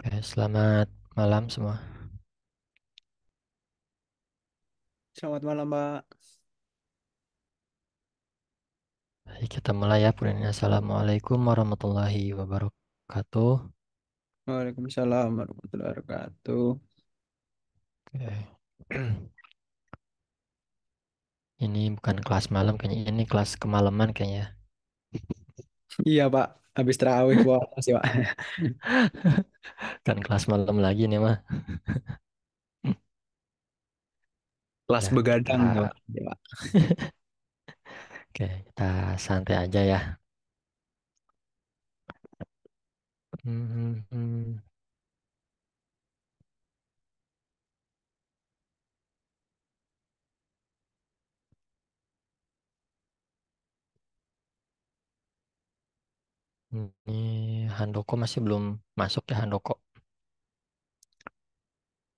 Oke, selamat malam semua. Selamat malam, Mbak. Baik, kita mulai ya. Assalamualaikum warahmatullahi wabarakatuh. Waalaikumsalam warahmatullahi wabarakatuh. Oke. Ini bukan kelas malam kayaknya, ini kelas kemalaman kayaknya. Iya, Pak. Habis terawih puasa sih, Pak. Kan kelas malam lagi nih mah. Kelas Ya, begadang ya, kita Pak. Iya, Pak. oke, kita santai aja ya. Hmm, hmm, Ini Handoko masih belum masuk ya Handoko.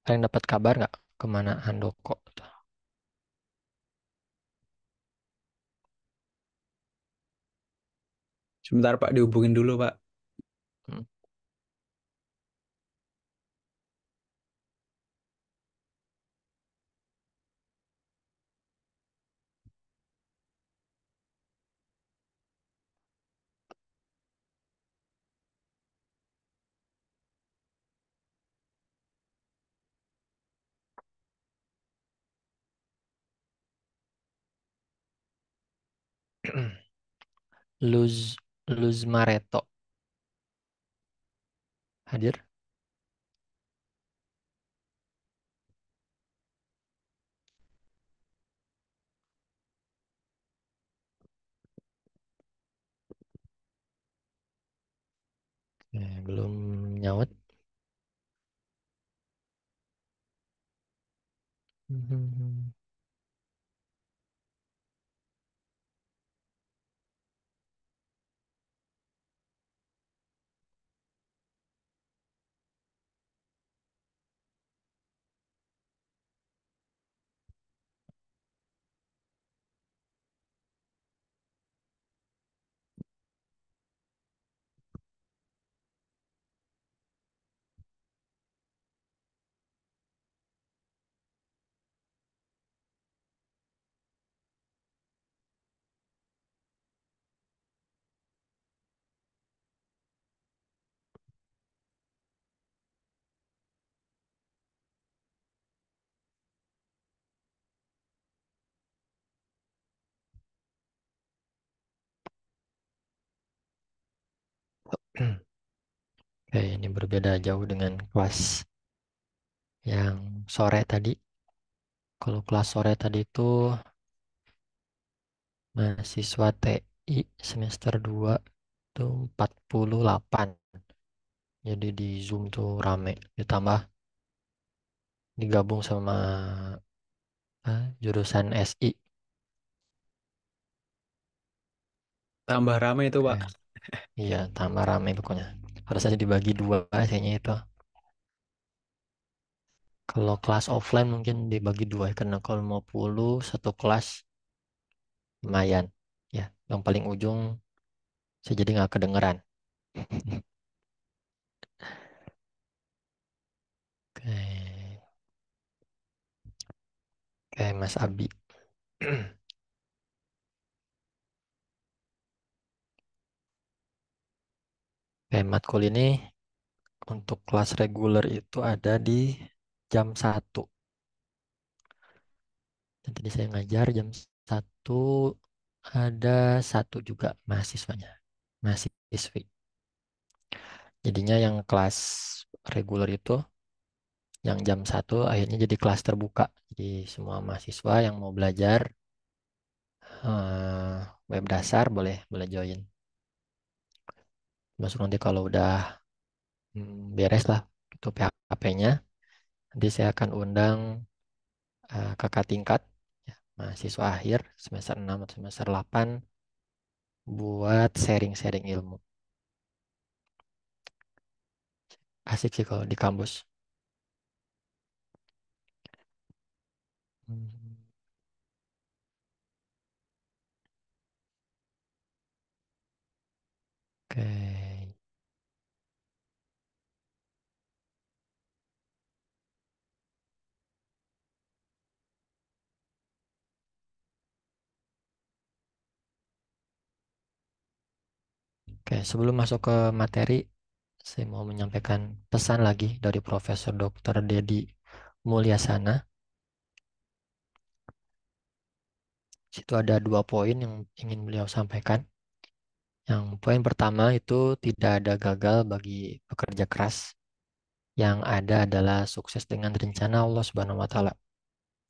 Kalian dapat kabar nggak kemana Handoko? Sebentar, Pak, dihubungin dulu, Pak. Hmm. Luz Luz Mareto hadir? Belum nyaut. Hmm. Oke, ini berbeda jauh dengan kelas yang sore tadi. Kalau kelas sore tadi itu mahasiswa TI semester 2 itu 48. Jadi di Zoom tuh rame. Ditambah digabung sama jurusan SI. Tambah ramai itu, Oke, Pak. iya tambah rame pokoknya. Harusnya dibagi dua kayaknya itu. Kalau kelas offline mungkin dibagi dua ya, karena kalau mau puluh satu kelas lumayan. Ya, yang paling ujung saya jadi nggak kedengeran. Oke, oke Mas Abi. Oke, matkul ini untuk kelas reguler itu ada di jam 1. Dan tadi saya ngajar jam 1 ada satu juga mahasiswanya. Mahasiswi. Jadinya yang kelas reguler itu yang jam 1 akhirnya jadi kelas terbuka. Jadi semua mahasiswa yang mau belajar eh, web dasar boleh boleh join. Masuk nanti kalau udah beres lah itu PHP-nya. Nanti saya akan undang kakak tingkat, ya, mahasiswa akhir semester 6 atau semester 8 buat sharing-sharing ilmu. Asik sih kalau di kampus. Hmm, Oke. Oke, sebelum masuk ke materi, saya mau menyampaikan pesan lagi dari Profesor Dr. Dedi Mulyasana. Situ ada dua poin yang ingin beliau sampaikan. Yang poin pertama itu tidak ada gagal bagi pekerja keras. Yang ada adalah sukses dengan rencana Allah Subhanahu wa taala.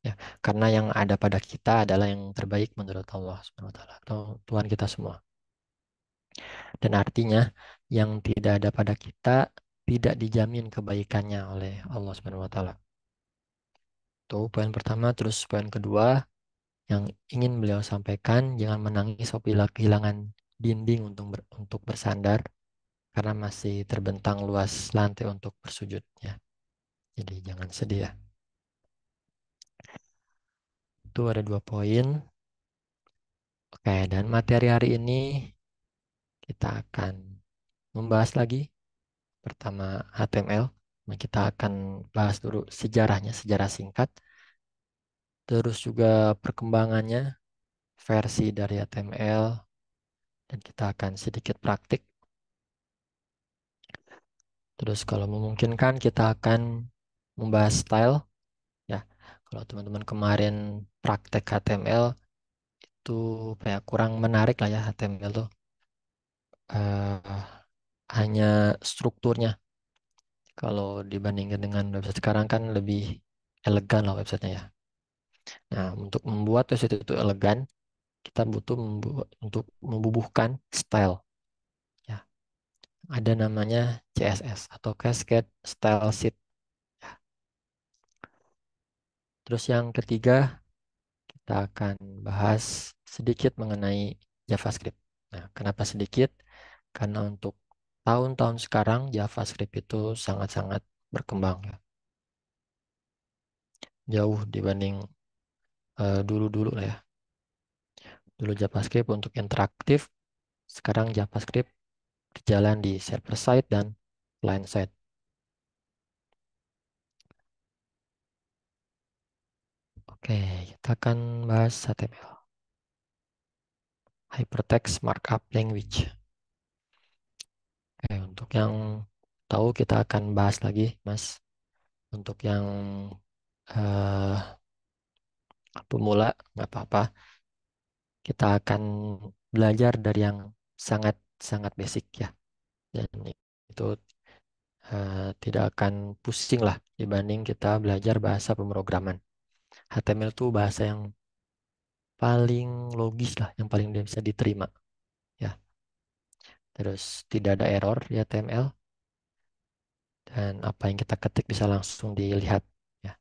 Ya, karena yang ada pada kita adalah yang terbaik menurut Allah Subhanahu wa taala atau Tuhan kita semua. Dan artinya yang tidak ada pada kita tidak dijamin kebaikannya oleh Allah Subhanahu wa taala. Itu poin pertama, terus poin kedua yang ingin beliau sampaikan, jangan menangis apabila kehilangan dinding untuk bersandar karena masih terbentang luas lantai untuk bersujud ya. Jadi jangan sedih ya. Itu ada dua poin. Oke, dan materi hari ini kita akan membahas lagi pertama HTML. Nah, kita akan bahas dulu sejarahnya, sejarah singkat. Terus juga perkembangannya, versi dari HTML, dan kita akan sedikit praktik. Terus kalau memungkinkan kita akan membahas style ya. Kalau teman-teman kemarin praktek HTML itu kayak kurang menarik lah ya HTML tuh. Eh, hanya strukturnya. Kalau dibandingkan dengan website sekarang kan lebih elegan lah websitenya ya. Nah, untuk membuat website itu elegan, kita butuh untuk membubuhkan style ya. Ada namanya CSS atau Cascade Style Sheet. Ya. Terus yang ketiga, kita akan bahas sedikit mengenai JavaScript. Nah, kenapa sedikit? Karena untuk tahun-tahun sekarang JavaScript itu sangat-sangat berkembang ya. Jauh dibanding dulu-dulu lah ya. Dulu JavaScript untuk interaktif, sekarang JavaScript berjalan di server side dan client side. Oke, kita akan bahas HTML. Hypertext Markup Language. Oke, untuk yang tahu kita akan bahas lagi, Mas. Untuk yang eh, pemula, nggak apa-apa. Kita akan belajar dari yang sangat-sangat basic ya. Dan itu tidak akan pusing lah dibanding kita belajar bahasa pemrograman. HTML itu bahasa yang paling logis lah, yang paling bisa diterima ya. Terus tidak ada error di HTML dan apa yang kita ketik bisa langsung dilihat ya.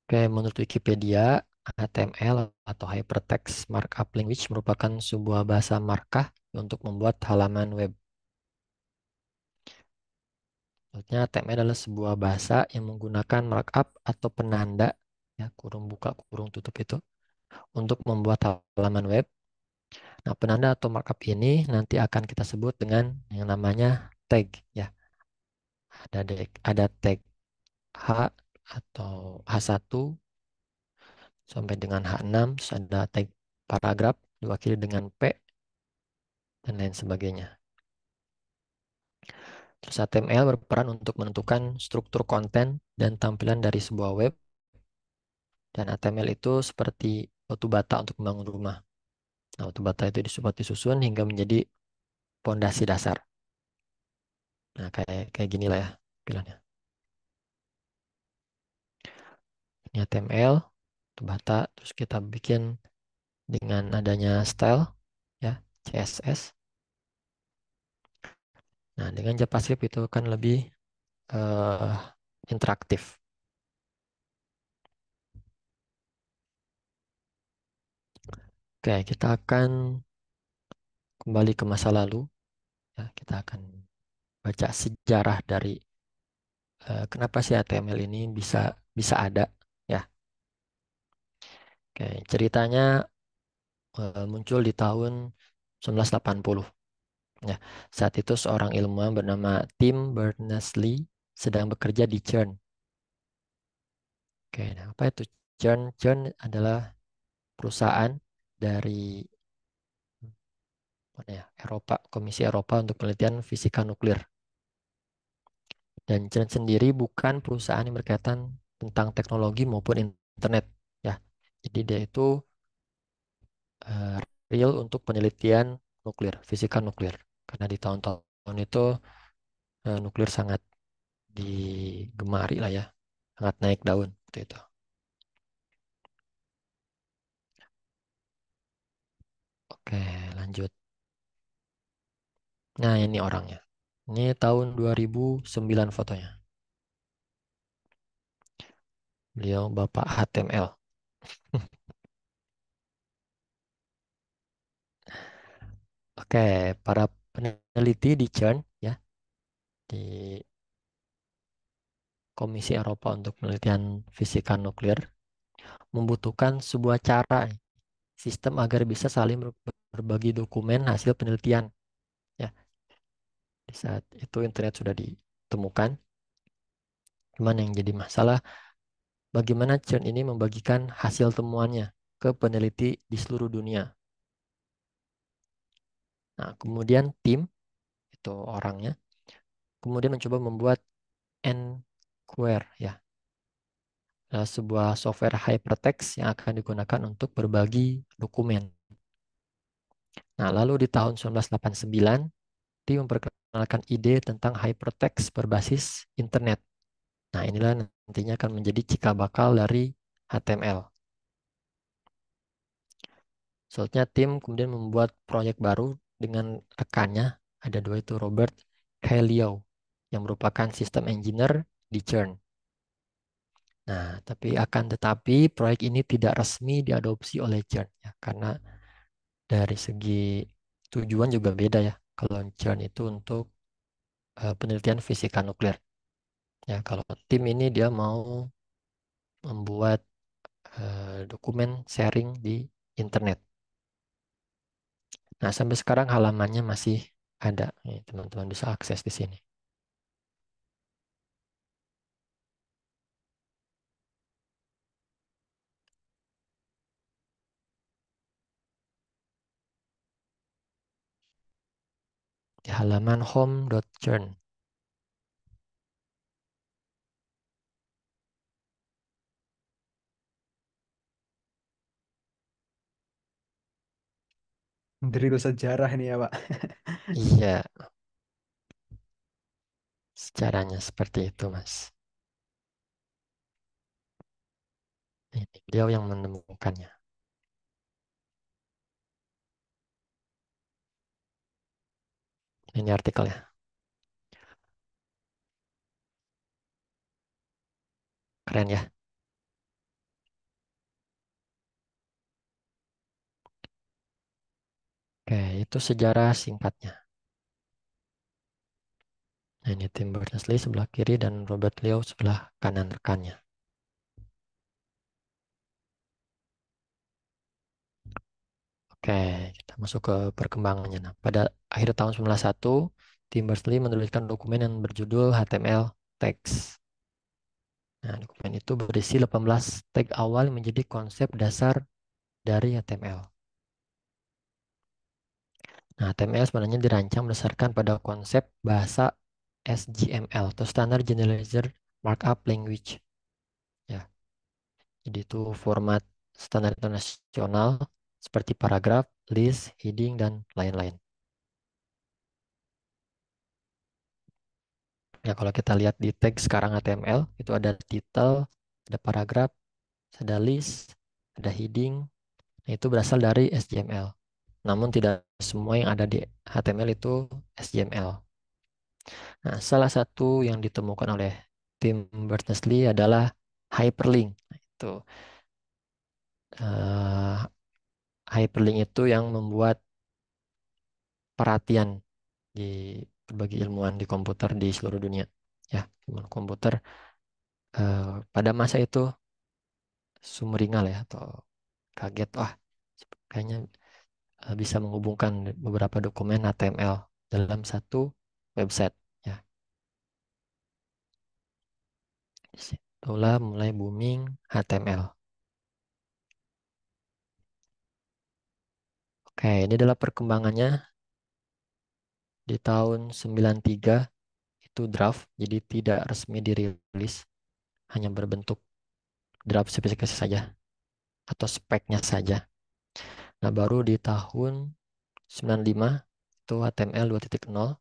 Oke, menurut Wikipedia, HTML atau Hypertext Markup Language merupakan sebuah bahasa markah untuk membuat halaman web. Maksudnya HTML adalah sebuah bahasa yang menggunakan markup atau penanda ya, kurung buka kurung tutup itu untuk membuat halaman web. Nah, penanda atau markup ini nanti akan kita sebut dengan yang namanya tag ya. Ada tag H atau H1 sampai dengan H6, terus ada tag paragraf diwakili dengan P dan lain sebagainya. Terus HTML berperan untuk menentukan struktur konten dan tampilan dari sebuah web. Dan HTML itu seperti batu bata untuk membangun rumah. Nah, batu bata itu disusun hingga menjadi pondasi dasar. Nah, kayak gini lah ya tampilannya. Ini HTML, batu bata, terus kita bikin dengan adanya style ya, CSS. Nah, dengan JavaScript itu kan lebih eh, interaktif. Oke, kita akan kembali ke masa lalu. Ya, kita akan baca sejarah dari kenapa sih HTML ini bisa bisa ada. Ya, oke, ceritanya muncul di tahun 1980. Ya, saat itu seorang ilmuwan bernama Tim Berners-Lee sedang bekerja di CERN. Oke, nah apa itu CERN? CERN adalah perusahaan dari Eropa, Komisi Eropa untuk Penelitian Fisika Nuklir. Dan CERN sendiri bukan perusahaan yang berkaitan tentang teknologi maupun internet, ya. Jadi dia itu eh, real untuk penelitian nuklir, fisika nuklir. Karena di tahun-tahun itu nuklir sangat digemari lah ya, sangat naik daun waktu itu. Oke, lanjut. Nah, ini orangnya. Ini tahun 2009 fotonya. Beliau Bapak HTML. Oke, para peneliti di CERN ya, di Komisi Eropa untuk Penelitian Fisika Nuklir membutuhkan sebuah cara sistem agar bisa saling berbagi dokumen hasil penelitian ya. Di saat itu internet sudah ditemukan. Cuman yang jadi masalah bagaimana CERN ini membagikan hasil temuannya ke peneliti di seluruh dunia. Nah, kemudian tim itu orangnya kemudian mencoba membuat N-Query ya, sebuah software hypertext yang akan digunakan untuk berbagi dokumen. Nah, lalu di tahun 1989, dia memperkenalkan ide tentang hypertext berbasis internet. Nah, inilah nantinya akan menjadi cikal bakal dari HTML. Selanjutnya, tim kemudian membuat proyek baru dengan rekannya, ada dua itu Robert Kallio, yang merupakan sistem engineer di CERN. Nah, tetapi proyek ini tidak resmi diadopsi oleh CERN ya, karena dari segi tujuan juga beda ya. Kalau CERN itu untuk penelitian fisika nuklir. Ya, kalau tim ini dia mau membuat dokumen sharing di internet. Nah, sampai sekarang halamannya masih ada. Nih, teman-teman bisa akses di sini. Di halaman home.churn. Drill sejarah ini ya, Pak. Iya, secaranya seperti itu, Mas. Ini beliau yang menemukannya. Ini artikelnya. Keren ya. Oke, itu sejarah singkatnya. Nah, ini Tim Berners-Lee sebelah kiri dan Robert Liu sebelah kanan rekannya. Oke, kita masuk ke perkembangannya. Nah, pada akhir tahun 1991, Tim Berners-Lee menerbitkan dokumen yang berjudul HTML Text. Nah, dokumen itu berisi 18 tag awal yang menjadi konsep dasar dari HTML. Nah, HTML sebenarnya dirancang berdasarkan pada konsep bahasa SGML atau Standard Generalizer Markup Language. Ya, jadi itu format standar internasional seperti paragraf, list, heading, dan lain-lain. Ya, kalau kita lihat di tag sekarang HTML, itu ada title, ada paragraf, ada list, ada heading. Nah, itu berasal dari SGML. Namun tidak semua yang ada di HTML itu SGML. Nah, salah satu yang ditemukan oleh tim Berners-Lee adalah hyperlink. Nah, itu eh, hyperlink itu yang membuat perhatian di berbagai ilmuwan di komputer di seluruh dunia. Ya, ilmuwan komputer pada masa itu sumringah ya atau kaget, wah kayaknya bisa menghubungkan beberapa dokumen HTML dalam satu website. Ya, disitulah mulai booming HTML. Oke, ini adalah perkembangannya Di tahun 93 itu draft, jadi tidak resmi dirilis, hanya berbentuk draft spesifikasi saja atau speknya saja. Nah, baru di tahun 95 itu HTML 2.0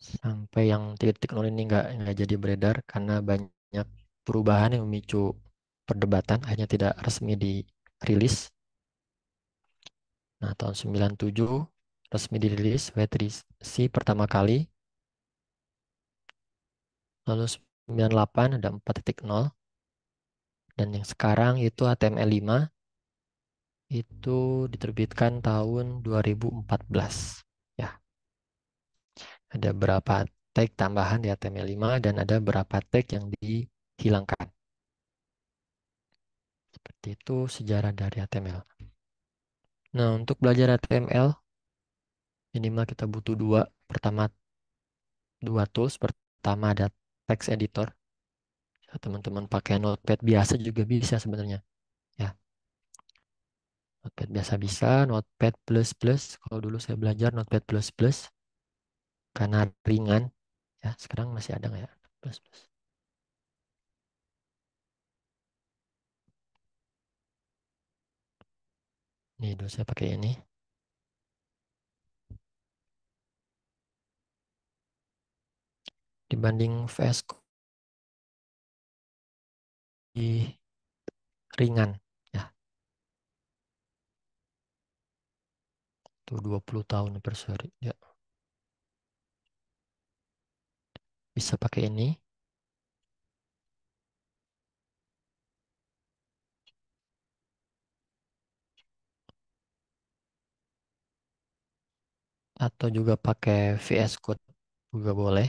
sampai yang 3.0 ini nggak jadi beredar karena banyak perubahan yang memicu perdebatan, akhirnya tidak resmi dirilis. Nah, tahun 97 resmi dirilis W3C pertama kali, lalu 98 ada 4.0, dan yang sekarang itu HTML5 itu diterbitkan tahun 2014. Ya, ada berapa tag tambahan di HTML5 dan ada berapa tag yang dihilangkan. Seperti itu sejarah dari HTML. Nah, untuk belajar HTML, minimal kita butuh dua. Pertama, dua tools. Pertama ada text editor. Ya, teman-teman pakai Notepad biasa juga bisa sebenarnya. Ya, Notepad biasa bisa, Notepad plus plus. Kalau dulu saya belajar Notepad plus plus karena ringan. Ya, sekarang masih ada nggak ya? Plus plus. Nih, dulu saya pakai ini. Dibanding VS Code ringan. Ya, itu 20 tahun per seri. Ya, bisa pakai ini. Atau juga pakai VS Code juga boleh.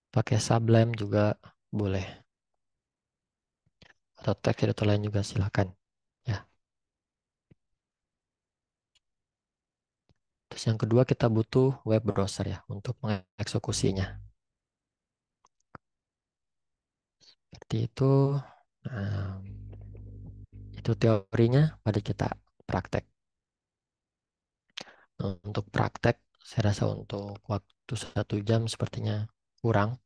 Pakai Sublime juga boleh. Atau teks editor lain juga silakan. Ya. Terus yang kedua kita butuh web browser ya untuk mengeksekusinya. Seperti itu. Nah, itu teorinya, mari kita praktek. Nah, untuk praktek, saya rasa untuk waktu 1 jam sepertinya kurang.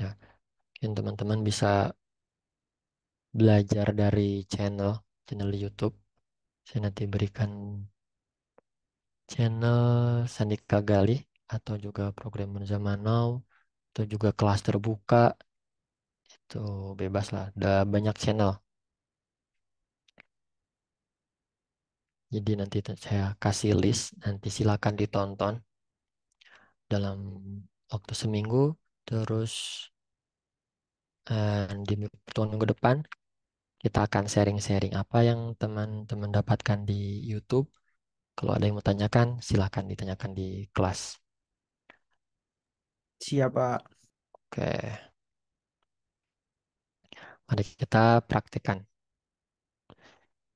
Ya, mungkin teman-teman bisa belajar dari channel YouTube. Saya nanti berikan channel Sandika Gali atau juga Programmer Zaman Now atau juga kelas terbuka, itu bebas lah. Ada banyak channel. Jadi nanti saya kasih list, nanti silakan ditonton dalam waktu seminggu. Terus di pertemuan minggu depan kita akan sharing-sharing apa yang teman-teman dapatkan di YouTube. Kalau ada yang mau tanyakan, silakan ditanyakan di kelas. Siap, Pak. Oke, mari kita praktekkan.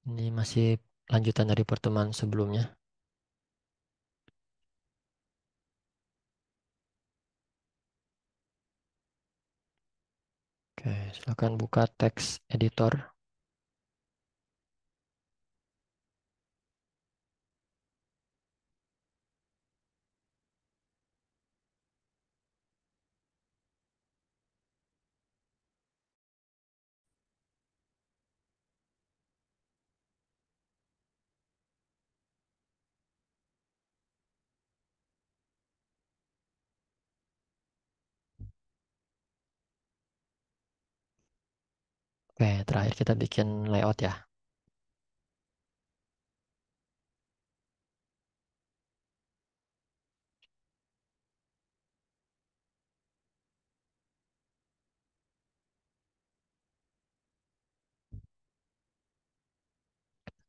Ini masih lanjutan dari pertemuan sebelumnya. Oke, silakan buka teks editor. Oke, terakhir kita bikin layout ya.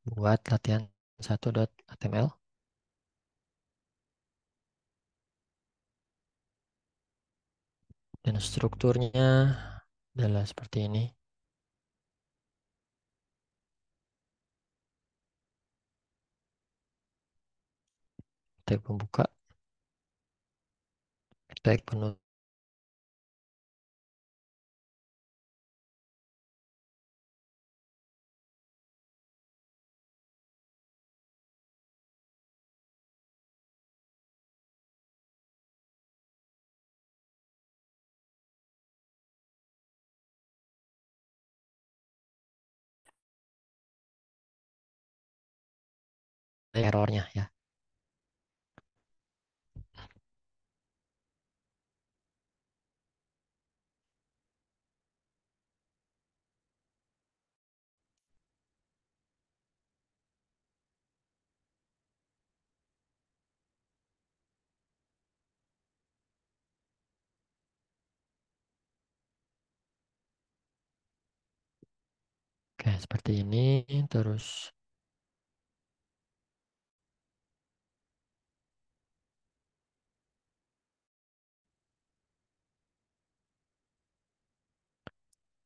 Buat latihan 1.html. Dan strukturnya adalah seperti ini. Tag pembuka, tag penutup. errornya ya. Oke, seperti ini. Terus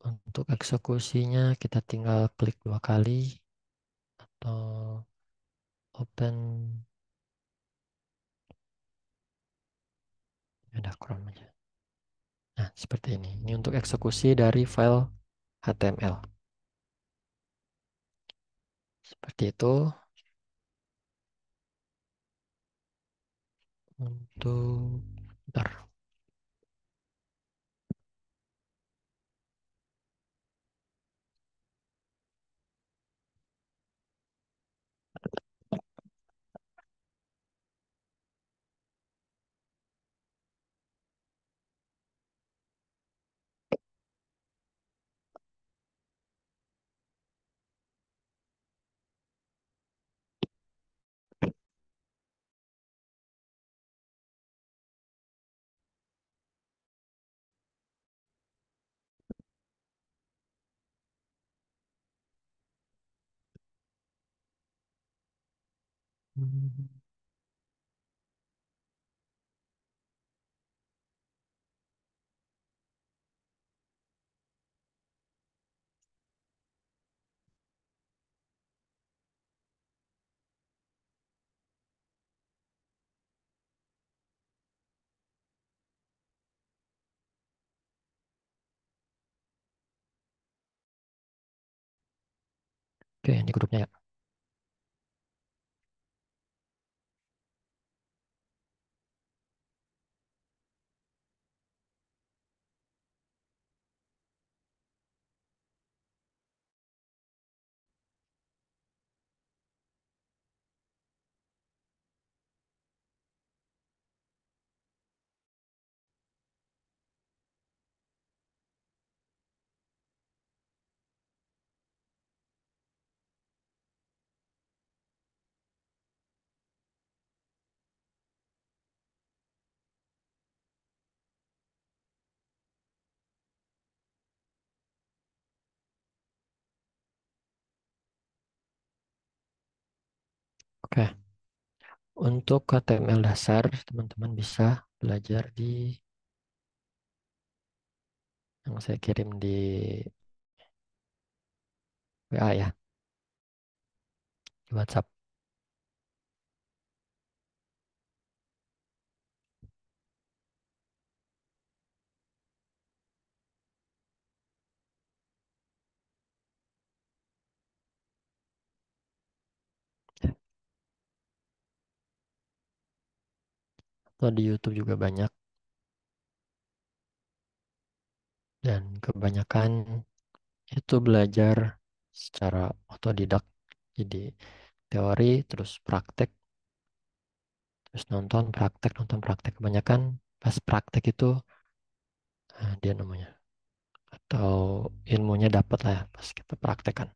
untuk eksekusinya kita tinggal klik 2 kali atau open, ya udah Chrome aja. Nah, seperti ini. Ini untuk eksekusi dari file HTML. Seperti itu untuk bentar. Hmm, Oke, ini grupnya ya. Oke, untuk HTML dasar, teman-teman bisa belajar di yang saya kirim di WA ya, di WhatsApp. Atau di YouTube juga banyak. Dan kebanyakan itu belajar secara otodidak. Jadi teori, terus praktek, terus nonton praktek. Kebanyakan pas praktek itu dia namanya atau ilmunya dapat lah ya pas kita praktekkan.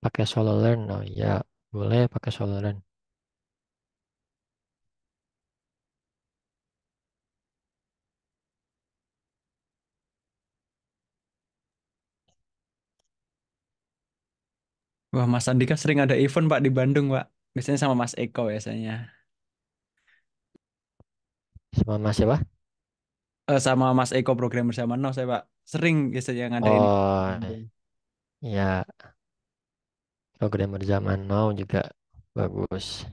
Pakai solo learn, oh ya boleh pakai solo learn. Wah, Mas Andika sering ada event Pak di Bandung, Pak. Biasanya sama Mas Eko biasanya. Sama Mas siapa? Sama Mas Eko programmer zaman now saya, Pak. Sering biasanya ngadain event di Oh Bandung. ya, programmer zaman now juga bagus.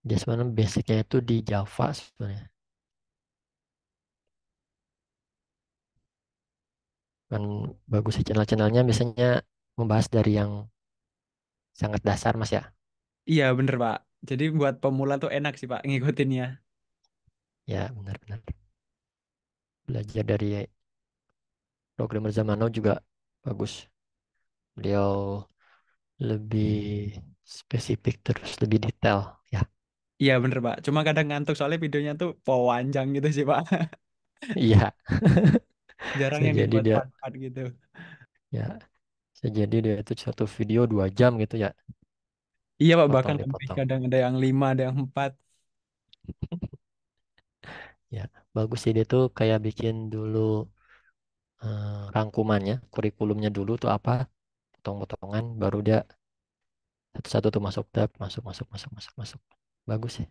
Dia sebenarnya basicnya itu di Java sebenarnya. Kan bagus sih channel-channelnya biasanya membahas dari yang sangat dasar Mas ya. Iya bener Pak. Jadi buat pemula tuh enak sih Pak ngikutinnya. Ya benar-benar. Belajar dari programmer zaman now juga bagus. Beliau lebih spesifik terus lebih detail ya. Iya bener Pak. Cuma kadang ngantuk soalnya videonya tuh panjang gitu sih Pak. Iya, Jarang bisa yang jadi dibuat dia part-part gitu. ya, bisa jadi dia itu satu video 2 jam gitu ya, Iya Pak, bahkan lebih dipotong-dipotong. kadang ada yang 5, ada yang 4. Ya, bagus sih dia tuh kayak bikin dulu rangkumannya, kurikulumnya dulu tuh apa, potong-potongan, baru dia satu-satu tuh masuk tab, masuk, masuk, masuk, masuk, masuk. Bagus sih.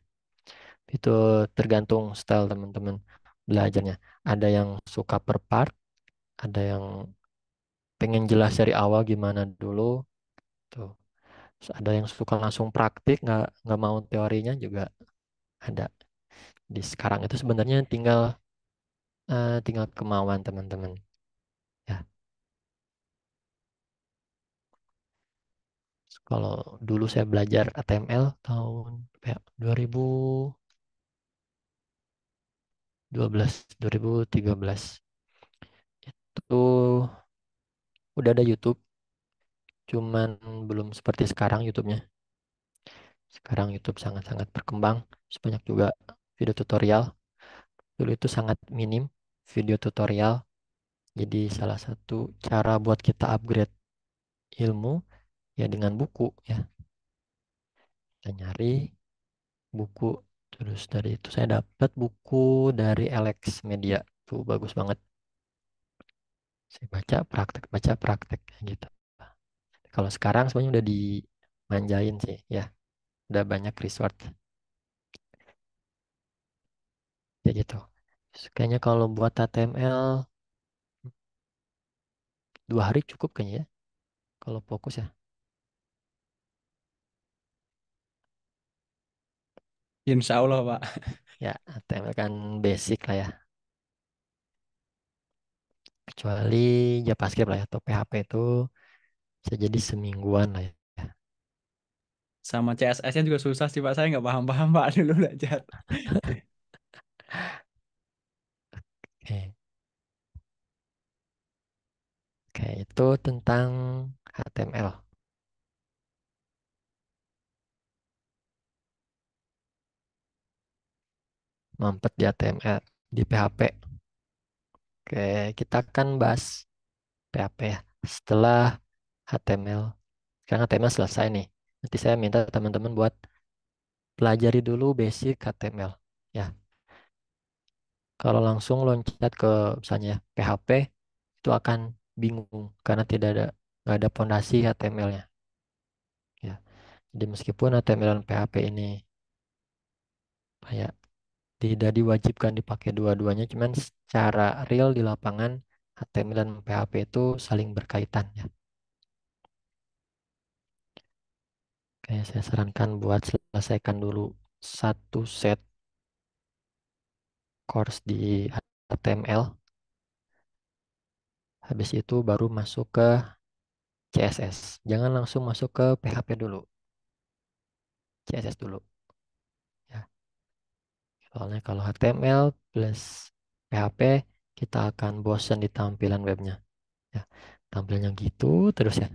Itu tergantung style teman-teman belajarnya. Ada yang suka per part, ada yang pengen jelas dari awal gimana dulu tuh. Terus ada yang suka langsung praktik, nggak mau teorinya juga ada. Di sekarang itu sebenarnya tinggal kemauan teman-teman. Ya, kalau dulu saya belajar HTML tahun berapa ya, 2012, 2013 itu udah ada YouTube, cuman belum seperti sekarang YouTube-nya. Sekarang YouTube sangat-sangat berkembang, banyak juga video tutorial. Dulu itu sangat minim video tutorial. Jadi salah satu cara buat kita upgrade ilmu ya dengan buku ya. Kita nyari buku, terus dari itu saya dapat buku dari Alex Media. Tuh bagus banget. Saya baca praktek kayak gitu. Kalau sekarang sebenarnya udah dimanjain sih ya. Udah banyak resource kayak gitu. Terus kayaknya kalau buat HTML 2 hari cukup kayaknya ya. Kalau fokus ya. Insya Allah Pak. Ya HTML kan basic lah ya. Kecuali JavaScript lah ya atau PHP itu bisa jadi semingguan lah ya. Sama CSS-nya juga susah sih Pak. Saya nggak paham-paham Pak dulu belajar. Oke. Oke, itu tentang HTML. Mampet di HTML, di PHP. Oke, kita akan bahas PHP ya. Setelah HTML. Sekarang HTML selesai nih. Nanti saya minta teman-teman buat pelajari dulu basic HTML. Ya, kalau langsung loncat ke misalnya PHP, itu akan bingung karena nggak ada pondasi HTML-nya. Ya, jadi meskipun HTML dan PHP ini kayak tidak diwajibkan dipakai dua-duanya, cuman secara real di lapangan HTML dan PHP itu saling berkaitan ya. Kayak saya sarankan buat selesaikan dulu satu set course di HTML, habis itu baru masuk ke CSS. Jangan langsung masuk ke PHP dulu, CSS dulu ya. Soalnya kalau HTML plus PHP kita akan bosan di tampilan webnya ya. Tampilannya gitu terus ya.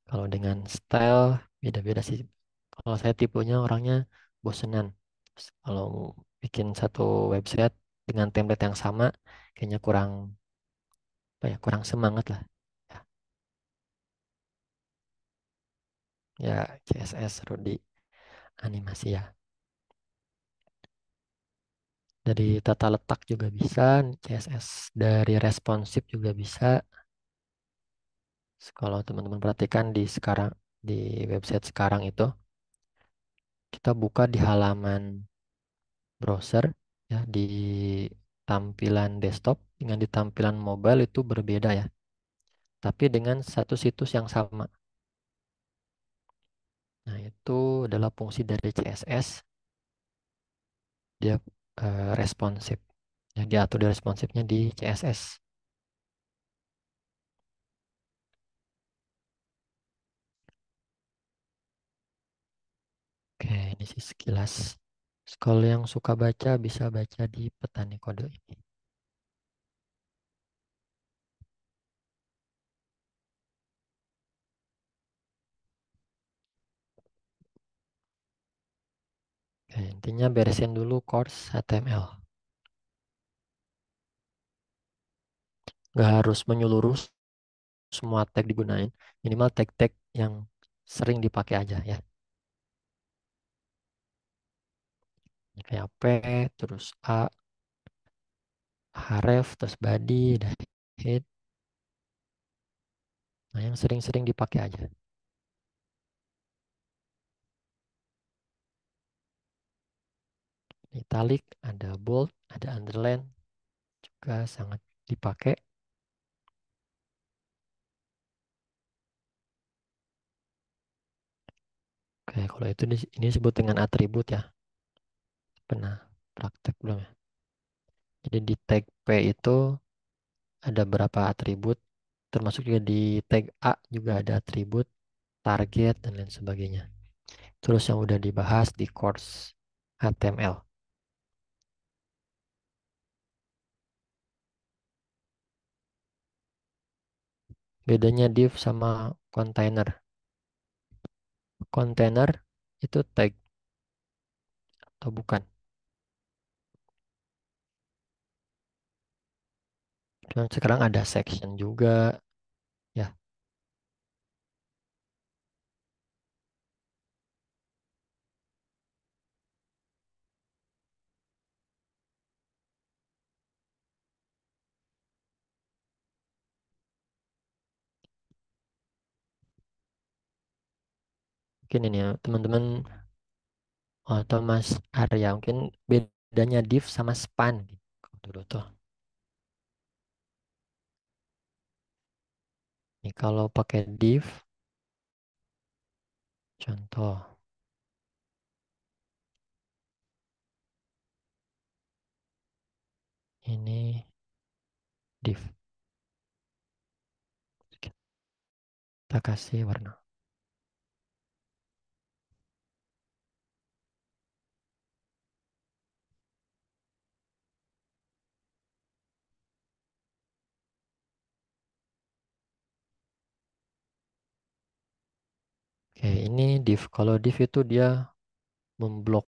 Kalau dengan style beda-beda sih. Kalau saya tipenya orangnya bosenan. Kalau bikin satu website dengan template yang sama, kayaknya kurang apa ya, kurang semangat lah. Ya, ya CSS seru di animasi ya. Dari tata letak juga bisa, CSS. Dari responsif juga bisa. Kalau teman-teman perhatikan di website sekarang itu, kita buka di halaman browser ya di tampilan desktop dengan di tampilan mobile itu berbeda ya. Tapi dengan satu situs yang sama. Nah, itu itu adalah fungsi dari CSS, dia responsif. Ya, diatur di responsifnya di CSS. Oke, ini sih sekilas. Kalau yang suka baca bisa baca di Petani Kode ini. Oke, intinya beresin dulu course HTML. Nggak harus menyeluruh semua tag digunain. Minimal tag-tag yang sering dipakai aja ya. Kayak P, terus A, href, terus body, dah head. Nah, yang sering-sering dipakai aja. Italic, ada bold, ada underline, juga sangat dipakai. Oke, kalau itu ini disebut dengan atribut ya. Pernah praktek belum ya? Jadi di tag P itu ada berapa atribut, termasuk juga di tag A juga ada atribut, target, dan lain sebagainya. Terus yang udah dibahas di course HTML. Bedanya div sama container. Container itu tag atau bukan. Dan sekarang ada section juga ya. Mungkin ini ya teman-teman atau Mas Arya mungkin bedanya div sama span gitu. Dulu tuh. Ini kalau pakai div contoh ini div. Kita kasih warna. Oke, ini div. Kalau div itu dia memblok.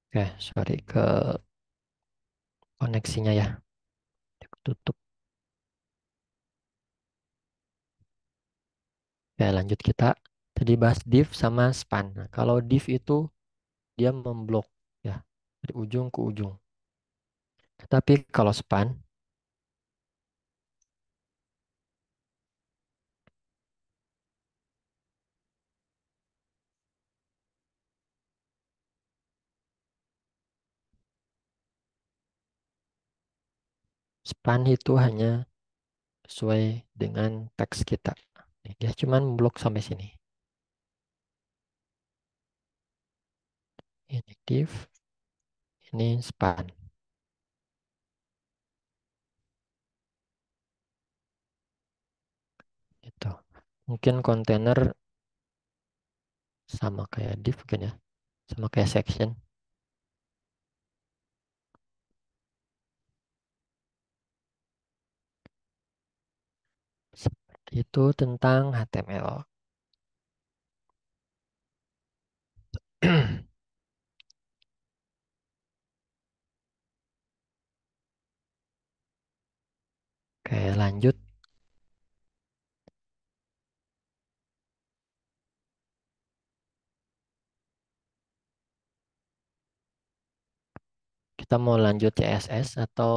Oke, sorry ke koneksinya ya. Tutup. Oke, lanjut kita. Tadi bahas div sama span. Nah, kalau div itu dia memblok ya dari ujung ke ujung. Tetapi kalau span itu hanya sesuai dengan teks kita. Nih, dia cuman blok sampai sini. Ini div, ini span. Itu. Mungkin kontainer sama kayak div kan ya. Sama kayak section. Seperti itu tentang HTML. Oke, lanjut. Kita mau lanjut CSS atau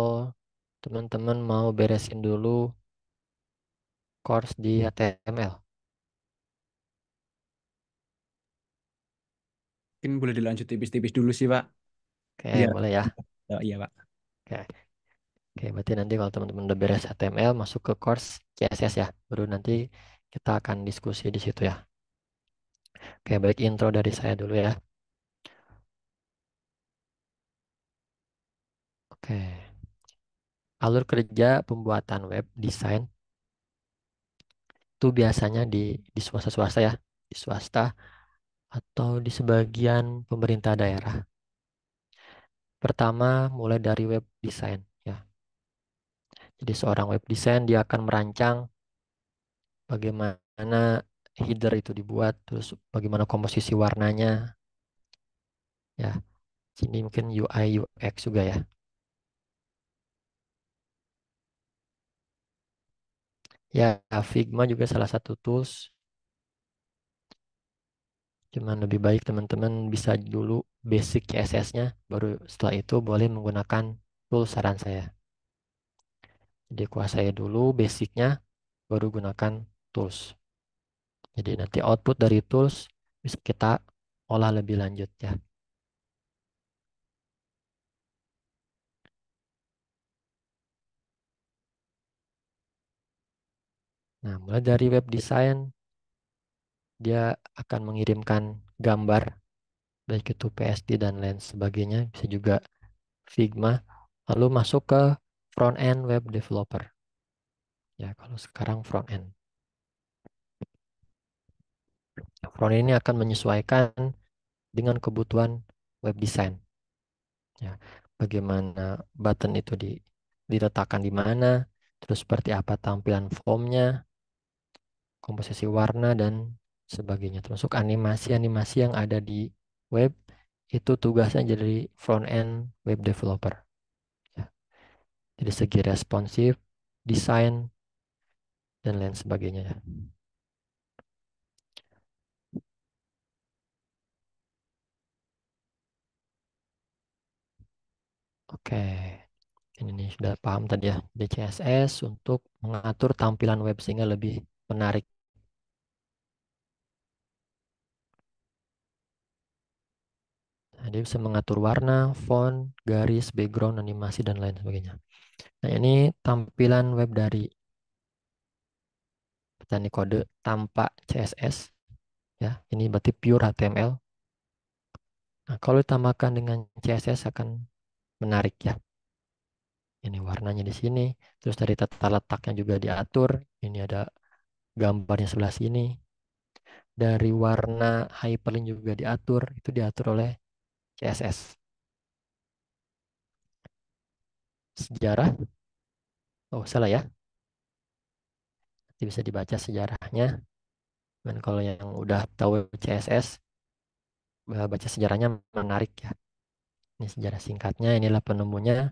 teman-teman mau beresin dulu course di HTML? mungkin boleh dilanjut tipis-tipis dulu sih, Pak. Oke, Biar boleh ya. oh, iya, Pak. Oke, oke, berarti nanti kalau teman-teman udah beres HTML, masuk ke course CSS ya. Baru nanti kita akan diskusi di situ ya. Oke, baik intro dari saya dulu ya. Oke, alur kerja pembuatan web design itu biasanya di swasta-swasta ya, di swasta atau di sebagian pemerintah daerah. Pertama, mulai dari web design ya. Jadi seorang web design dia akan merancang bagaimana header itu dibuat, terus bagaimana komposisi warnanya ya. Sini mungkin UI UX juga ya. Ya, Figma juga salah satu tools. Cuman lebih baik teman-teman bisa dulu basic CSS-nya, baru setelah itu boleh menggunakan tools saran saya. Jadi kuasai dulu basicnya, baru gunakan tools. Jadi nanti output dari tools bisa kita olah lebih lanjut ya. Nah, mulai dari web design, dia akan mengirimkan gambar, baik itu PSD dan lain sebagainya, bisa juga Figma, lalu masuk ke front end web developer. Ya, kalau sekarang front end. Front end ini akan menyesuaikan dengan kebutuhan web design. Ya, bagaimana button itu diletakkan di mana, terus seperti apa tampilan formnya, komposisi warna dan sebagainya. Termasuk animasi-animasi yang ada di web itu tugasnya jadi front end web developer. Ya, dari segi responsif, desain dan lain sebagainya ya. Oke, ini sudah paham tadi ya. DCSS untuk mengatur tampilan web sehingga lebih menarik. Nah, dia bisa mengatur warna, font, garis, background, animasi, dan lain sebagainya. Nah, ini tampilan web dari petani kode tanpa CSS. Ya, ini berarti pure HTML. Nah, kalau ditambahkan dengan CSS akan menarik ya. Ini warnanya di sini. Terus dari tata letaknya juga diatur. Ini ada gambarnya sebelah sini. Dari warna hyperlink juga diatur. Itu diatur oleh CSS. Sejarah. Oh, salah ya. Nanti bisa dibaca sejarahnya. Dan kalau yang udah tahu CSS, baca sejarahnya menarik ya. Ini sejarah singkatnya. Inilah penemunya.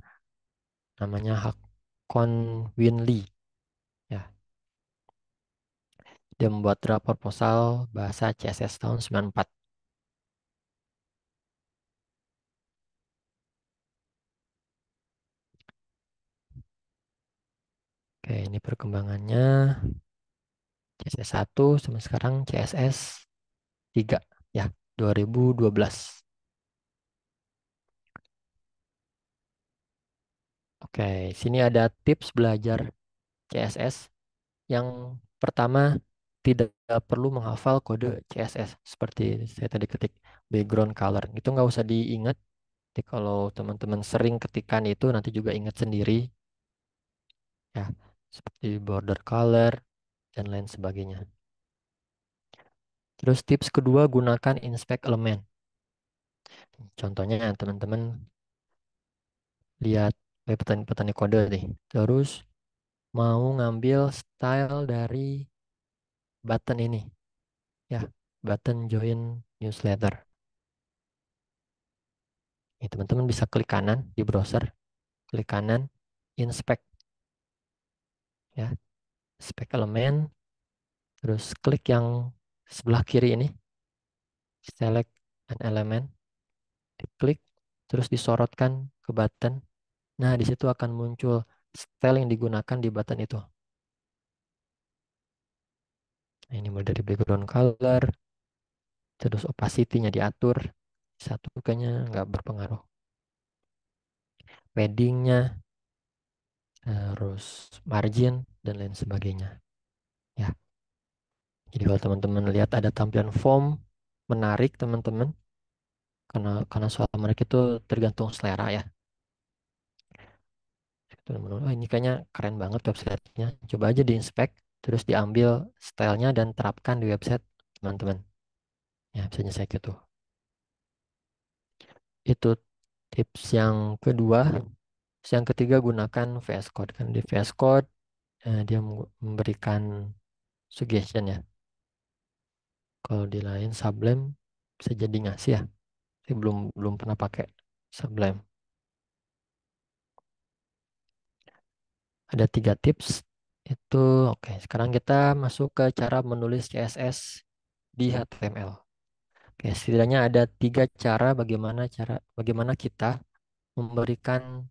Namanya Hakon Winley. Ya, dia membuat draft proposal bahasa CSS tahun 94. Oke, ini perkembangannya CSS 1 sampai sekarang CSS 3 ya, 2012. Oke, sini ada tips belajar CSS. Yang pertama, tidak perlu menghafal kode CSS seperti saya tadi ketik background color. Itu nggak usah diingat. Jadi kalau teman-teman sering ketikan itu nanti juga ingat sendiri ya, seperti border color dan lain sebagainya. Terus tips kedua, gunakan inspect element. Contohnya teman-teman lihat petani kode nih. Terus mau ngambil style dari button ini ya, button join newsletter. Nih, teman-teman bisa klik kanan di browser, klik kanan, inspect ya, spek elemen, terus klik yang sebelah kiri ini, select an element, diklik, terus disorotkan ke button. Nah, di situ akan muncul style yang digunakan di button itu. Nah, ini mulai dari background color, terus opacity-nya diatur, Satu kayaknya nggak berpengaruh. Paddingnya, terus margin, dan lain sebagainya. Ya, jadi kalau teman-teman lihat ada tampilan form menarik teman-teman, karena soal mereka itu tergantung selera ya. Teman-teman, oh ini kayaknya keren banget websitenya. Coba aja diinspek, terus diambil stylenya dan terapkan di website teman-teman. Ya, bisa nyesek itu. Itu tips yang kedua. Terus yang ketiga gunakan VS Code. Kan di VS Code dia memberikan suggestion ya. Kalau di lain Sublime bisa jadi ngasih ya. Saya belum belum pernah pakai Sublime. Ada tiga tips itu. Oke, sekarang kita masuk ke cara menulis CSS di HTML. Oke, setidaknya ada tiga cara bagaimana kita memberikan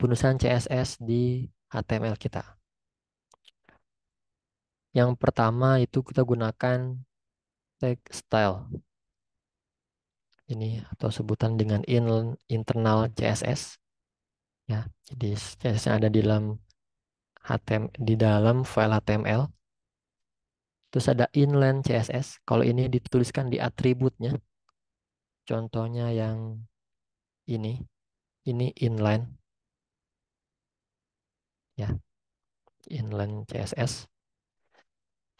penulisan CSS di HTML kita. Yang pertama itu kita gunakan tag style ini atau sebutan dengan internal CSS ya. Jadi CSS yang ada di dalam di dalam file HTML. Terus ada inline CSS. Kalau ini dituliskan di atributnya. Contohnya yang ini, ini inline ya, inline CSS.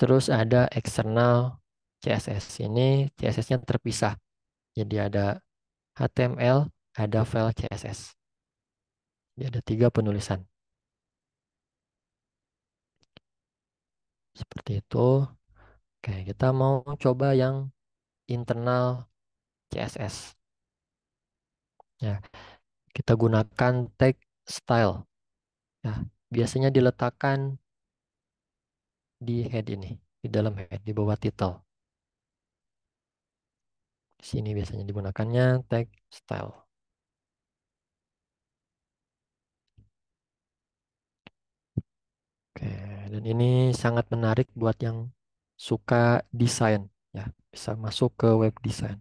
Terus ada external CSS. Ini CSS-nya terpisah. Jadi ada HTML, ada file CSS. Jadi ada tiga penulisan. Seperti itu. Oke, kita mau coba yang internal CSS. Ya, kita gunakan tag style. Ya, biasanya diletakkan di head ini, di dalam head, di bawah title. Di sini biasanya digunakannya tag style. Oke, dan ini sangat menarik buat yang suka desain, ya, bisa masuk ke web design.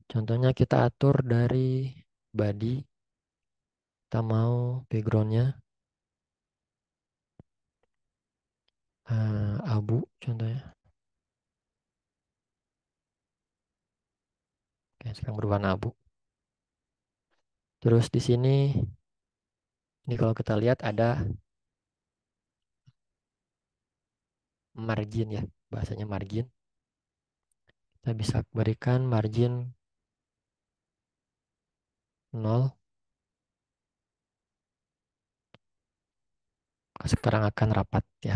Contohnya kita atur dari body, kita mau backgroundnya abu contohnya. Oke, sekarang berwarna abu. Terus di sini, ini kalau kita lihat ada margin ya, bahasanya margin. Kita bisa berikan margin 0. Sekarang akan rapat ya.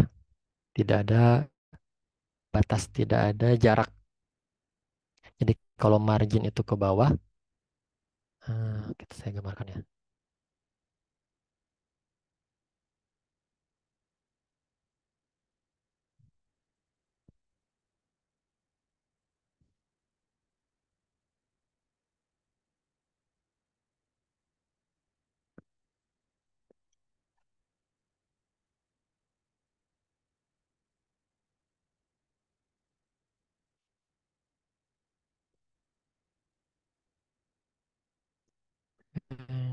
Tidak ada batas, tidak ada jarak. Jadi kalau margin itu ke bawah, kita saya gambarkan ya.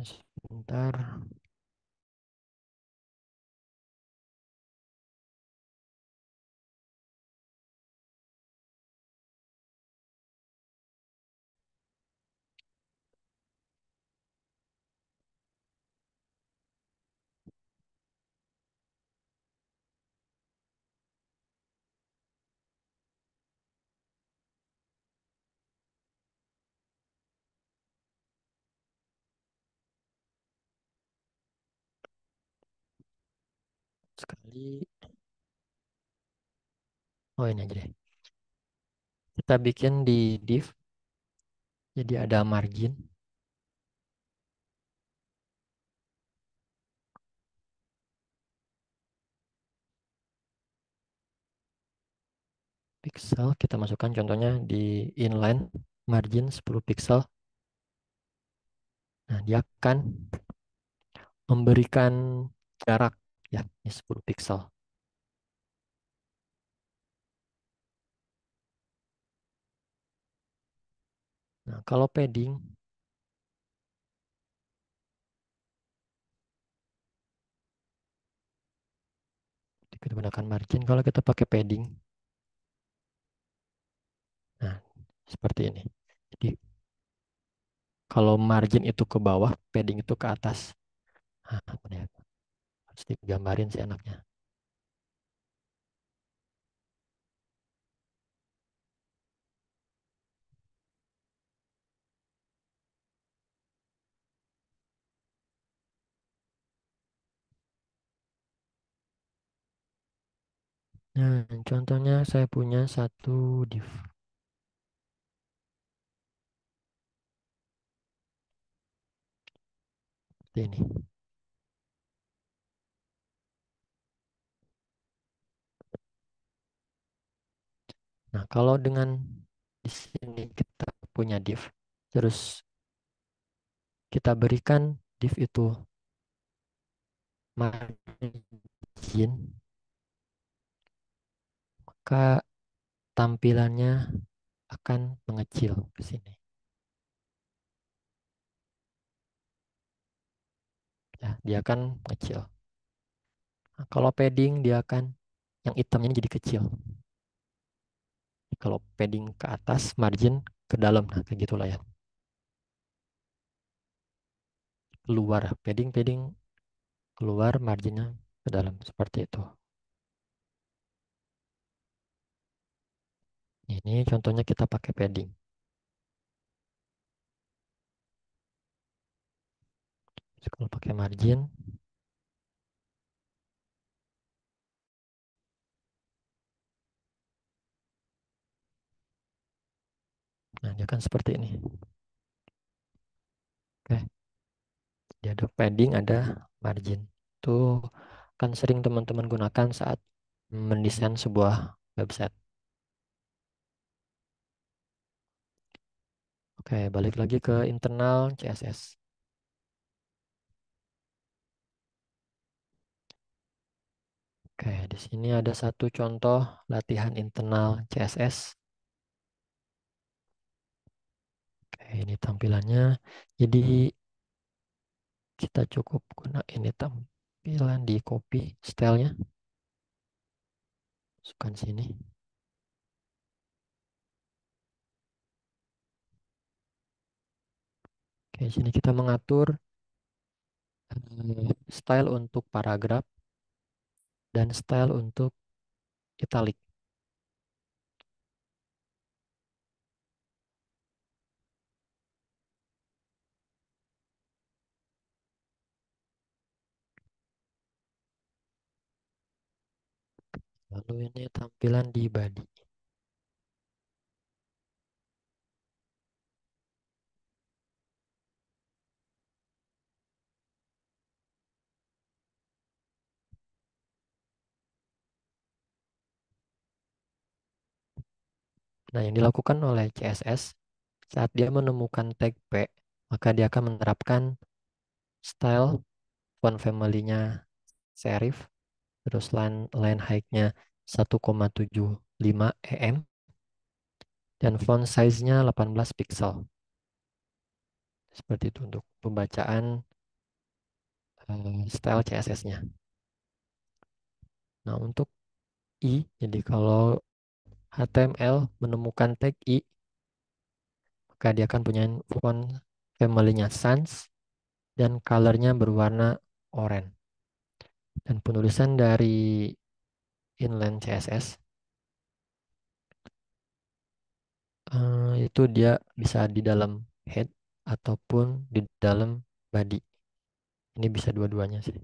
Sebentar. Sekali. Oh ini aja deh. Kita bikin di div. Jadi ada margin. Pixel. Kita masukkan contohnya di inline. Margin 10 pixel. Nah dia akan memberikan jarak ya. Ini 10 pixel. Nah, kalau padding kita gunakan margin kalau kita pakai padding. Nah, seperti ini. Jadi kalau margin itu ke bawah, padding itu ke atas. Nah, ini harus digambarin sih anaknya. Nah, contohnya saya punya satu div seperti ini. Nah, kalau dengan di sini kita punya div, terus kita berikan div itu margin, maka tampilannya akan mengecil ke sini. Ya, dia akan mengecil. Nah, kalau padding dia akan yang hitamnya jadi kecil. Kalau padding ke atas, margin ke dalam, nah kayak gitulah ya. Keluar, padding keluar, marginnya ke dalam seperti itu. Ini contohnya kita pakai padding. Terus kalau pakai margin, nah dia kan seperti ini. Oke, dia ada padding, ada margin. Itu kan sering teman-teman gunakan saat mendesain sebuah website. Oke, balik lagi ke internal CSS. Oke, di sini ada satu contoh latihan internal CSS. Oke, ini tampilannya. Jadi kita cukup guna ini tampilan di copy stylenya. Masukkan sini. Oke, sini kita mengatur style untuk paragraf dan style untuk italic. Lalu ini tampilan di body. Nah, yang dilakukan oleh CSS saat dia menemukan tag P, maka dia akan menerapkan style font family-nya serif, terus line height-nya 1,75 em dan font size-nya 18 pixel. Seperti itu untuk pembacaan style CSS-nya. Nah, untuk I, jadi kalau HTML menemukan tag I, maka dia akan punya font family-nya sans dan color-nya berwarna oranye. Dan penulisan dari inline CSS itu dia bisa di dalam head ataupun di dalam body. Ini bisa dua-duanya sih.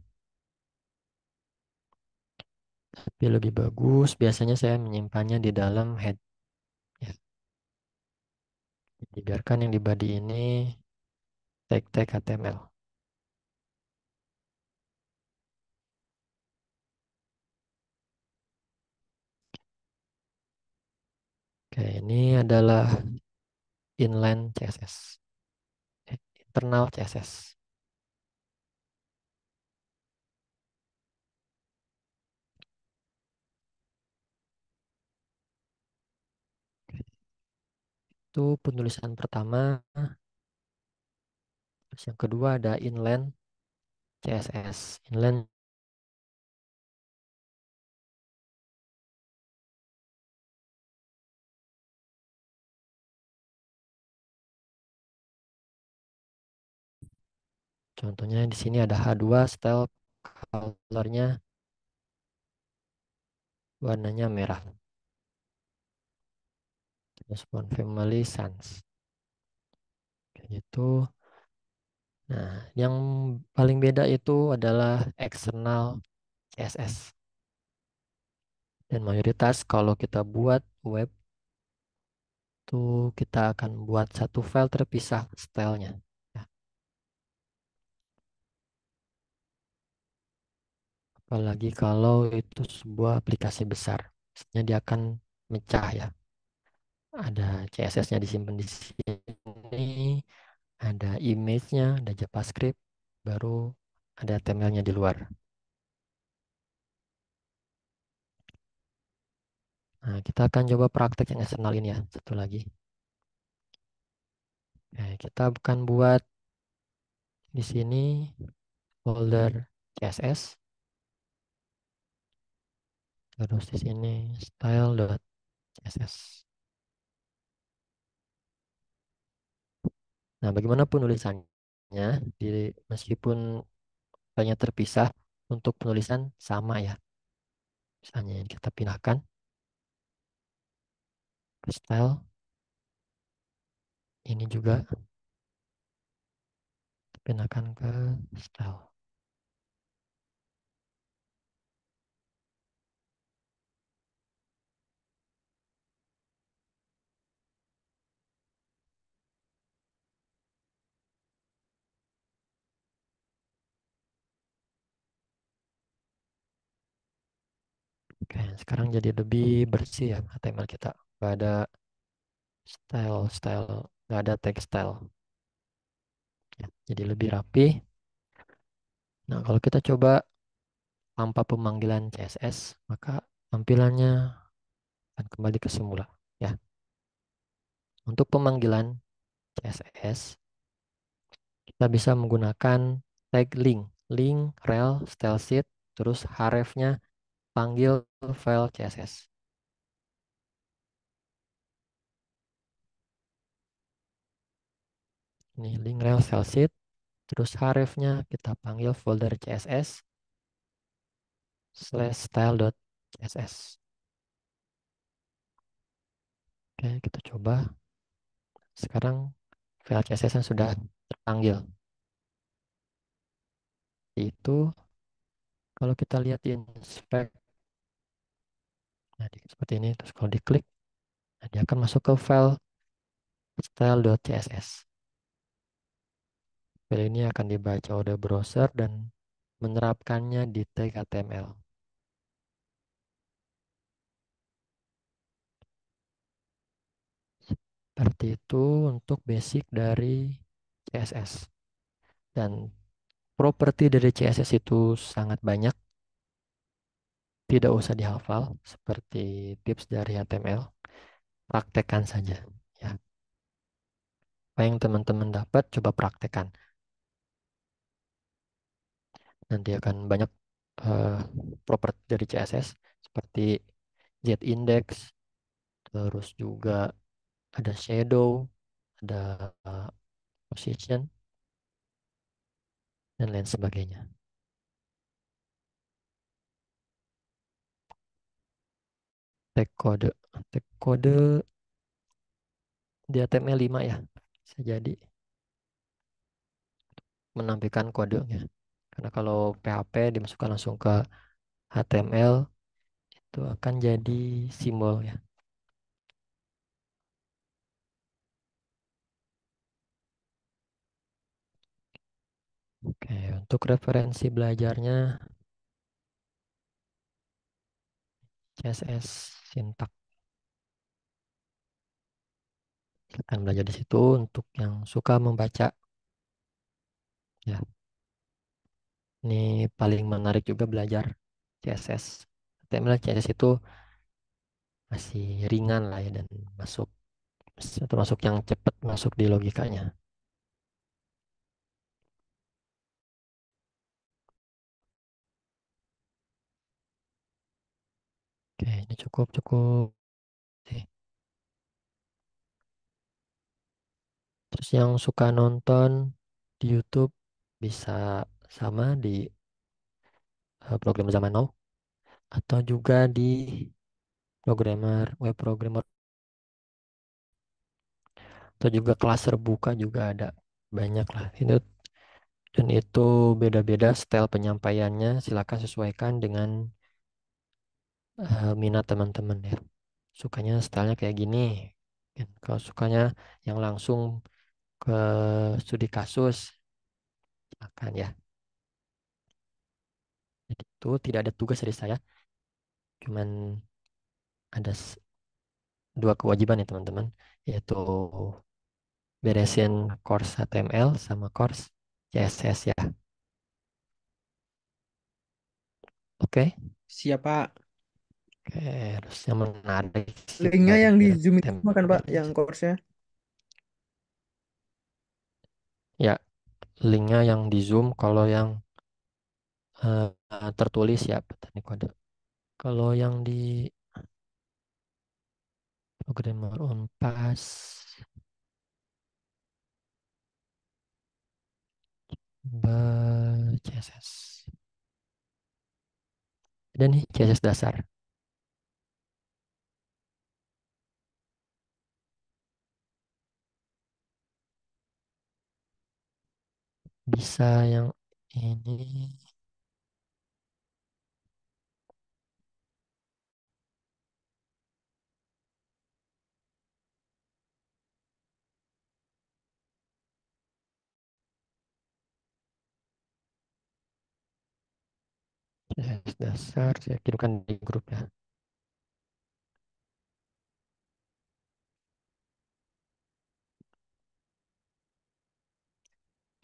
Tapi lebih bagus biasanya saya menyimpannya di dalam head. Ya. Dibiarkan yang di body ini tag-tag HTML. Oke, ini adalah inline CSS. Internal CSS. Itu penulisan pertama. Terus yang kedua ada inline CSS. Inline contohnya di sini ada H2 style colornya warnanya merah. Terus font family sans. Kayak gitu. Nah, yang paling beda itu adalah external CSS. Dan mayoritas kalau kita buat web tuh kita akan buat satu file terpisah stylenya. Ya, apalagi kalau itu sebuah aplikasi besar. Biasanya dia akan mecah ya. Ada CSS-nya disimpan di sini, ada image-nya, ada JavaScript, baru ada HTML-nya di luar. Nah, kita akan coba praktek yang eksternal ini ya, satu lagi. Kita akan buat di sini folder CSS, terus di sini style.css. Nah, bagaimana penulisannya? Meskipun filenya terpisah, untuk penulisan sama ya. Misalnya kita pindahkan ke style, ini juga pindahkan ke style. Oke, sekarang jadi lebih bersih ya HTML kita. Gak ada style, gak ada text style. Ya, jadi lebih rapi. Nah, kalau kita coba tanpa pemanggilan CSS, maka tampilannya akan kembali ke semula. Ya, untuk pemanggilan CSS, kita bisa menggunakan tag link, rel, style sheet, terus href-nya panggil file CSS. Ini link, rel, style sheet, terus href-nya kita panggil folder CSS slash style.css. Oke, kita coba. Sekarang file CSS yang sudah terpanggil. Itu kalau kita lihat di inspect, nah, seperti ini. Terus kalau diklik, nah, dia akan masuk ke file style.css. File ini akan dibaca oleh browser dan menerapkannya di tag HTML. Seperti itu untuk basic dari CSS. Dan properti dari CSS itu sangat banyak, tidak usah dihafal seperti tips dari HTML. Praktekkan saja. Ya, apa yang teman-teman dapat, coba praktekkan. Nanti akan banyak eh, properti dari CSS seperti Z-index, terus juga ada shadow, ada position, dan lain sebagainya. Tag kode. Tag kode di HTML5 ya. Bisa jadi menampilkan kodenya. Karena kalau PHP dimasukkan langsung ke HTML, itu akan jadi simbol ya. Oke, untuk referensi belajarnya CSS sintak. Kita akan belajar di situ untuk yang suka membaca. Ya, ini paling menarik juga belajar CSS. HTML CSS itu masih ringan lah ya dan masuk termasuk yang cepat masuk di logikanya. Oke, ini cukup cukup sih. Terus yang suka nonton di YouTube bisa sama di program zaman now atau juga di web programmer atau juga kelas terbuka juga ada banyak lah itu, dan itu beda-beda style penyampaiannya, silakan sesuaikan dengan minat teman-teman ya, sukanya stylenya kayak gini. Kalau sukanya yang langsung ke studi kasus silakan ya. Jadi itu tidak ada tugas dari saya, cuman ada dua kewajiban ya teman-teman, yaitu beresin course HTML sama course CSS ya. Oke. Siapa? Oke, terus yang menarik sih Linknya yang di belajar Zoom itu semua kan Pak, template ini yang sih. course-nya. Ya, linknya yang di Zoom, kalau yang tertulis ya teknik kode. Kalau yang di programmer Unpas, CSS. Ada nih CSS dasar. Bisa yang ini CSS dasar, saya kirimkan di grup ya.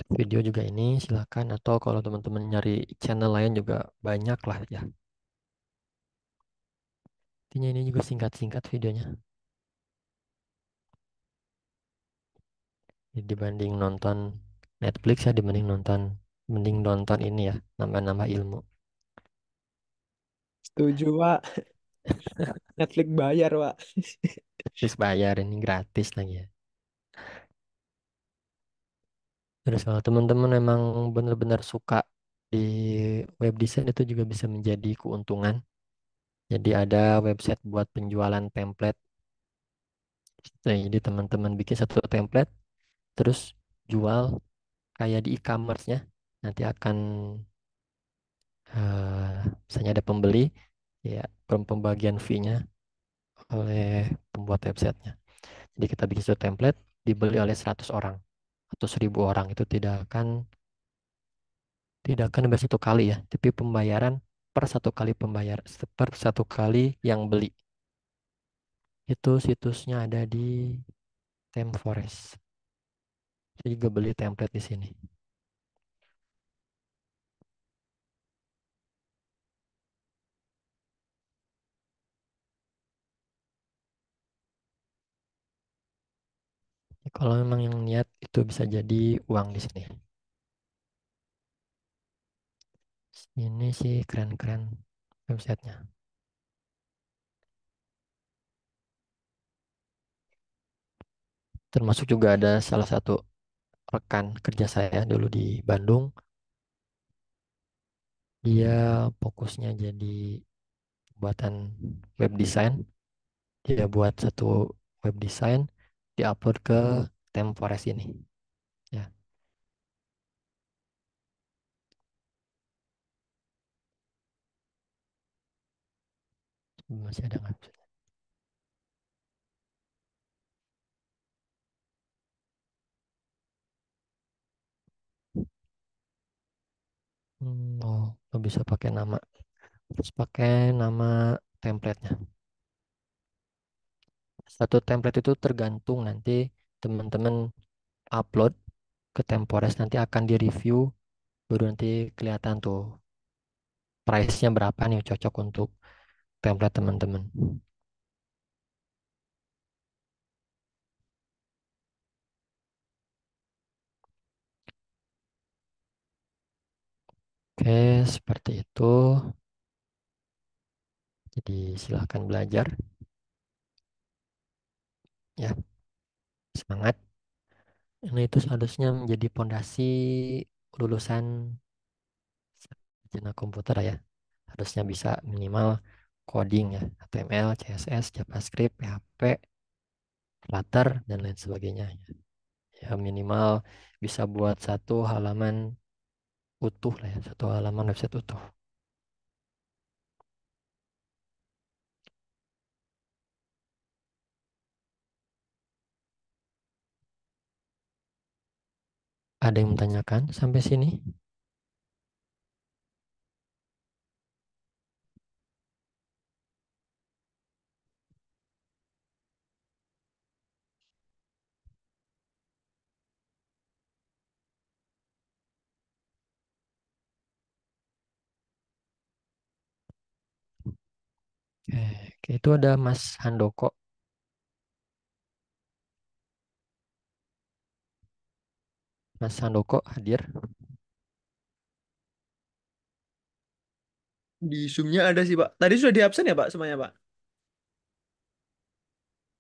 Video juga ini silakan, atau kalau teman-teman nyari channel lain juga banyak lah ya. Intinya ini juga singkat-singkat videonya. Dibanding nonton Netflix ya, mending nonton ini ya, nambah-nambah ilmu. Setuju Pak. Netflix bayar Pak. Netflix bayar, ini gratis lagi ya. Terus kalau teman-teman memang benar-benar suka di web design, itu juga bisa menjadi keuntungan. Jadi ada website buat penjualan template. Nah, jadi teman-teman bikin satu template terus jual kayak di e-commerce-nya. Nanti akan misalnya ada pembeli, ya pembagian fee-nya oleh pembuat websitenya. Jadi kita bikin satu template dibeli oleh 100 orang atau 1000 orang, itu tidak akan bayar satu kali ya, tapi pembayaran per satu kali pembayar per satu kali yang beli. Itu situsnya ada di ThemeForest. Saya juga beli template di sini. Ya, kalau memang yang niat itu bisa jadi uang di sini. Ini sih keren-keren websitenya. Termasuk juga ada salah satu rekan kerja saya dulu di Bandung. Dia fokusnya jadi pembuatan web design. Dia buat satu web design, diupload ke ThemeForest ini. Ya, masih ada nggak? Oh, lo bisa pakai nama. Terus pakai nama templatenya. Satu template itu tergantung nanti teman-teman upload ke ThemeForest, nanti akan direview, baru nanti kelihatan tuh price-nya berapa nih cocok untuk template teman-teman. Oke, seperti itu. Jadi silahkan belajar ya, semangat. Ini itu seharusnya menjadi pondasi lulusan sarjana komputer ya. Harusnya bisa minimal coding ya, HTML, CSS, JavaScript, PHP, Flutter, dan lain sebagainya. Ya minimal bisa buat satu halaman utuh lah ya, satu halaman website utuh. Ada yang menanyakan sampai sini? Oke, itu ada Mas Handoko. Mas Handoko hadir? Di Zoom-nya ada sih, Pak. Tadi sudah di absen ya, Pak, semuanya, Pak?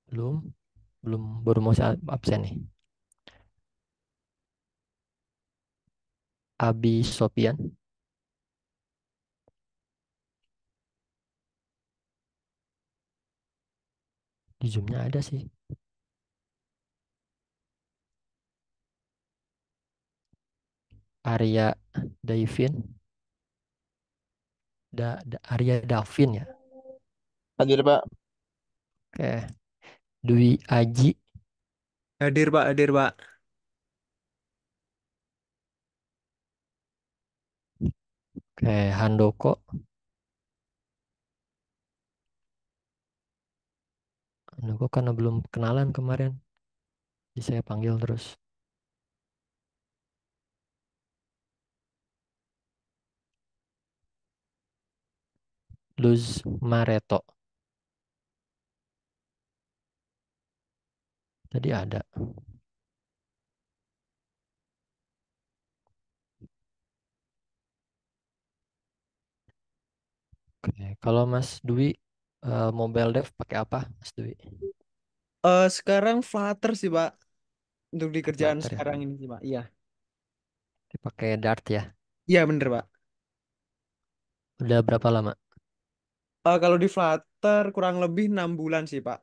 Belum, belum baru mau saya absen nih. Abi Sopian di Zoom-nya ada sih. Arya Davin, Arya Davin ya. Hadir, Pak. Oke, Dwi Aji. Hadir, Pak. Hadir, Pak. Oke, Handoko. Handoko karena belum kenalan kemarin, jadi saya panggil terus. Luz Mareto. Tadi ada. Oke, kalau Mas Dwi mobile dev pakai apa, Mas Dwi? Sekarang Flutter sih, Pak. Untuk di kerjaan Flutter ya. sekarang ini sih, Pak. Iya. Dipakai Dart ya. Iya, bener, Pak. Udah berapa lama? Kalau di Flutter kurang lebih 6 bulan sih, Pak.